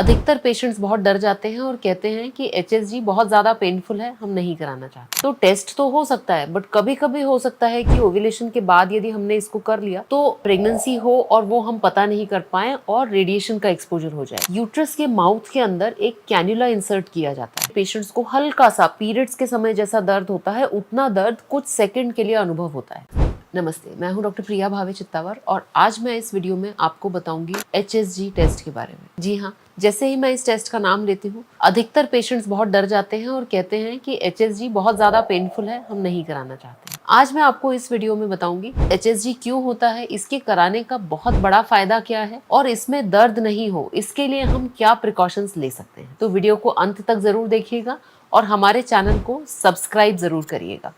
अधिकतर पेशेंट्स बहुत डर जाते हैं और कहते हैं कि एचएसजी बहुत ज्यादा पेनफुल है, हम नहीं कराना चाहते। तो टेस्ट तो हो सकता है, बट कभी कभी हो सकता है कि ओव्यूलेशन के बाद यदि हमने इसको कर लिया तो प्रेगनेंसी हो और वो हम पता नहीं कर पाए और रेडिएशन का एक्सपोजर हो जाए। यूट्रस के माउथ के अंदर एक कैन्युला इंसर्ट किया जाता है। पेशेंट्स को हल्का सा पीरियड्स के समय जैसा दर्द होता है, उतना दर्द कुछ सेकंड के लिए अनुभव होता है। नमस्ते, मैं हूं डॉक्टर प्रिया भावे चित्तावर और आज मैं इस वीडियो में आपको बताऊंगी एचएसजी टेस्ट के बारे में। जी हाँ, जैसे ही मैं इस टेस्ट का नाम लेती हूँ, अधिकतर पेशेंट्स बहुत डर जाते हैं और कहते हैं कि एचएसजी बहुत ज्यादा पेनफुल है, हम नहीं कराना चाहते। आज मैं आपको इस वीडियो में बताऊंगी एचएसजी क्यों होता है, इसके कराने का बहुत बड़ा फायदा क्या है और इसमें दर्द नहीं हो इसके लिए हम क्या प्रिकॉशंस ले सकते हैं। तो वीडियो को अंत तक जरूर देखिएगा और हमारे चैनल को सब्सक्राइब जरूर करिएगा।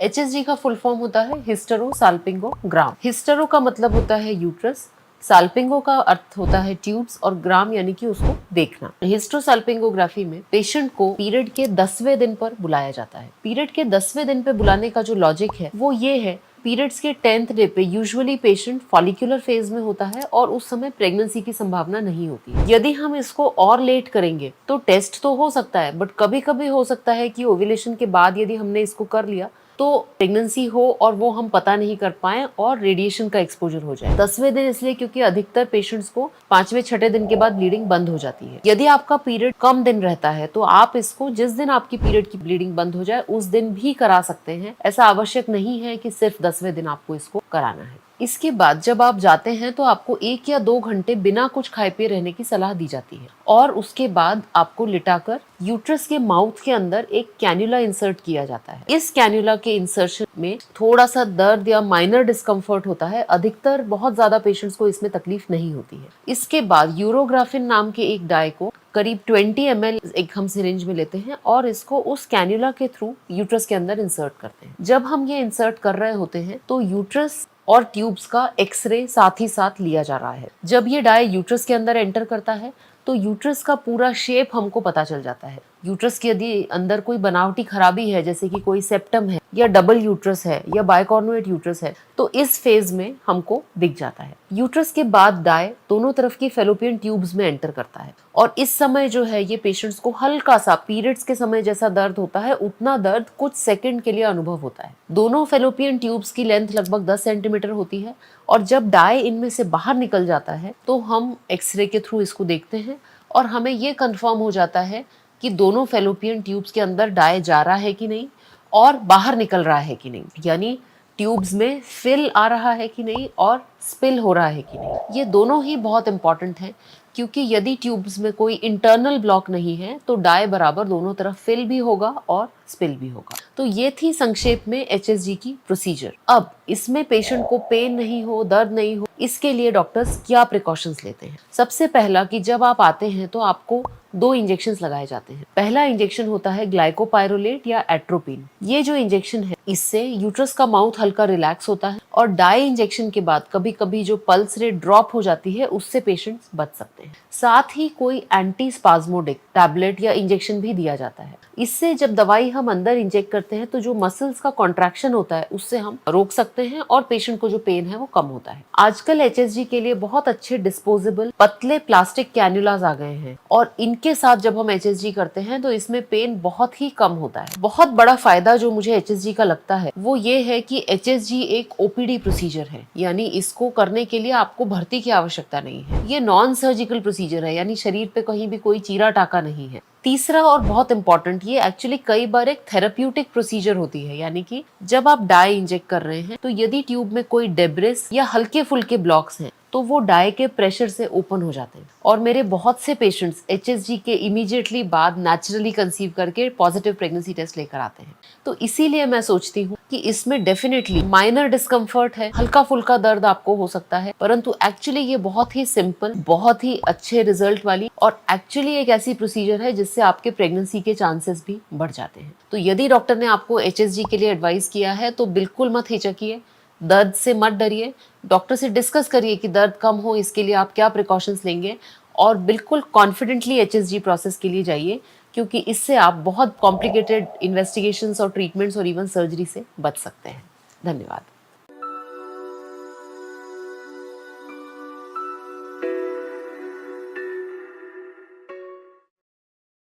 एचएसजी का फुल फॉर्म होता है हिस्टेरोसाल्पिंगोग्राम। हिस्टेरो का मतलब होता है यूट्रस, साल्पिंगो का अर्थ होता है ट्यूब्स और ग्राम यानी कि उसको देखना। हिस्टेरोसाल्पिंगोग्राफी में पेशेंट को पीरियड के 10वें दिन पर बुलाया जाता है। पीरियड के 10वें दिन पे बुलाने का जो लॉजिक है वो ये है, पीरियड्स के 10th डे पे यूजुअली पेशेंट फॉलिकुलर फेज में होता है और उस समय प्रेगनेंसी की संभावना नहीं होती। यदि हम इसको और लेट करेंगे तो टेस्ट तो हो सकता है, बट कभी कभी हो सकता है कि ओव्यूलेशन के बाद यदि हमने इसको कर लिया तो प्रेगनेंसी हो और वो हम पता नहीं कर पाए और रेडिएशन का एक्सपोजर हो जाए। 10वें दिन इसलिए क्योंकि अधिकतर पेशेंट्स को 5वें-6ठे दिन के बाद ब्लीडिंग बंद हो जाती है। यदि आपका पीरियड कम दिन रहता है तो आप इसको जिस दिन आपकी पीरियड की ब्लीडिंग बंद हो जाए उस दिन भी करा सकते हैं। ऐसा आवश्यक नहीं है कि सिर्फ 10वें दिन आपको इसको कराना है। इसके बाद जब आप जाते हैं तो आपको 1 या 2 घंटे बिना कुछ खाए पिए रहने की सलाह दी जाती है और उसके बाद आपको लिटाकर यूट्रस के माउथ के अंदर एक कैन्युला इंसर्ट किया जाता है। इस कैन्युला के इंसर्शन में थोड़ा सा दर्द या माइनर डिस्कम्फर्ट होता है। अधिकतर बहुत ज्यादा पेशेंट्स को इसमें तकलीफ नहीं होती है। इसके बाद यूरोग्राफिन नाम के एक डाई को करीब 20 ml एक हम सिरिंज में लेते हैं और इसको उस कैन्युला के थ्रू यूट्रस के अंदर इंसर्ट करते हैं। जब हम ये इंसर्ट कर रहे होते हैं तो यूट्रस और ट्यूब्स का एक्सरे साथ ही साथ लिया जा रहा है। जब ये डाई यूट्रस के अंदर एंटर करता है तो यूट्रस का पूरा शेप हमको पता चल जाता है। यूट्रस के यदि अंदर कोई बनावटी खराबी है, जैसे कि कोई सेप्टम है या डबल यूट्रस है या बाइकॉर्नुएट यूट्रस है, तो इस फेज में हमको दिख जाता है। यूट्रस के बाद डाई दोनों तरफ की फेलोपियन ट्यूब्स में एंटर करता है और इस समय जो है ये पेशेंट्स को हल्का सा पीरियड्स के समय जैसा दर्द होता है, उतना दर्द कुछ सेकंड के लिए अनुभव होता है। दोनों फेलोपियन ट्यूब्स की लेंथ लगभग 10 सेंटीमीटर होती है और जब डाई इनमें से बाहर निकल जाता है तो हम एक्सरे के थ्रू इसको देखते हैं और हमें ये कंफर्म हो जाता है कि दोनों फेलोपियन ट्यूब्स के अंदर डाई जा रहा है कि नहीं और बाहर निकल रहा है कि नहीं, यानी ट्यूब्स में फिल आ रहा है कि नहीं और स्पिल हो रहा है कि नहीं। ये दोनों ही बहुत इंपॉर्टेंट हैं क्योंकि यदि ट्यूब्स में कोई इंटरनल ब्लॉक नहीं है तो डाई बराबर दोनों तरफ फिल भी होगा और स्पिल भी होगा। तो ये थी संक्षेप में एचएसजी की प्रोसीजर। अब इसमें पेशेंट को पेन नहीं हो, दर्द नहीं हो, इसके लिए डॉक्टर्स क्या प्रिकॉशंस लेते हैं। सबसे पहला कि जब आप आते हैं तो आपको 2 इंजेक्शन लगाए जाते हैं। पहला इंजेक्शन होता है ग्लाइकोपाइरोलेट या एट्रोपिन। ये जो इंजेक्शन है इससे यूट्रस का माउथ हल्का रिलैक्स होता है और डाई इंजेक्शन के बाद कभी कभी जो पल्स रेट ड्रॉप हो जाती है उससे पेशेंट्स बच सकते हैं। साथ ही कोई एंटी स्पाज्मोडिक टैबलेट या इंजेक्शन भी दिया जाता है। इससे जब दवाई हम अंदर इंजेक्ट करते हैं तो जो मसल्स का कॉन्ट्रैक्शन होता है उससे हम रोक सकते हैं और पेशेंट को जो पेन है वो कम होता है। आजकल एचएसजी के लिए बहुत अच्छे डिस्पोजेबल पतले प्लास्टिक कैन्युलास आ गए हैं और इनके साथ जब हम एचएसजी करते हैं तो इसमें पेन बहुत ही कम होता है। बहुत बड़ा फायदा जो मुझे एचएसजी का लगता है वो ये है कि एचएसजी एक ओपीडी प्रोसीजर है, यानी इसको करने के लिए आपको भर्ती की आवश्यकता नहीं है। ये नॉन सर्जिकल प्रोसीजर है, यानी शरीर पे कहीं भी कोई चीरा टाका नहीं है। तीसरा और बहुत इंपॉर्टेंट, ये एक्चुअली कई बार एक थेराप्यूटिक प्रोसीजर होती है, यानी कि जब आप डाई इंजेक्ट कर रहे हैं तो यदि ट्यूब में कोई डेब्रिस या हल्के फुल्के ब्लॉक्स हैं तो वो डाई के प्रेशर से ओपन हो जाते हैं और मेरे बहुत से पेशेंट्स एचएसजी के इमीडिएटली बाद नेचुरली कंसीव करके पॉजिटिव प्रेगनेंसी टेस्ट लेकर आते हैं। तो इसीलिए मैं सोचती हूँ कि इसमें डेफिनेटली माइनर डिस्कम्फर्ट है, हल्का फुल्का दर्द आपको हो सकता है, परंतु एक्चुअली ये बहुत ही सिंपल, बहुत ही अच्छे रिजल्ट वाली और एक्चुअली एक ऐसी प्रोसीजर है जिससे आपके प्रेगनेंसी के चांसेस भी बढ़ जाते हैं। तो यदि डॉक्टर ने आपको एचएसजी के लिए एडवाइस किया है तो बिल्कुल मत हिचकिए, दर्द से मत डरिए, डॉक्टर से डिस्कस करिए कि दर्द कम हो इसके लिए आप क्या प्रिकॉशंस लेंगे और बिल्कुल कॉन्फिडेंटली एचएसजी प्रोसेस के लिए जाइए। क्योंकि इससे आप बहुत कॉम्प्लिकेटेड इन्वेस्टिगेशंस और ट्रीटमेंट्स और इवन सर्जरी से बच सकते हैं। धन्यवाद।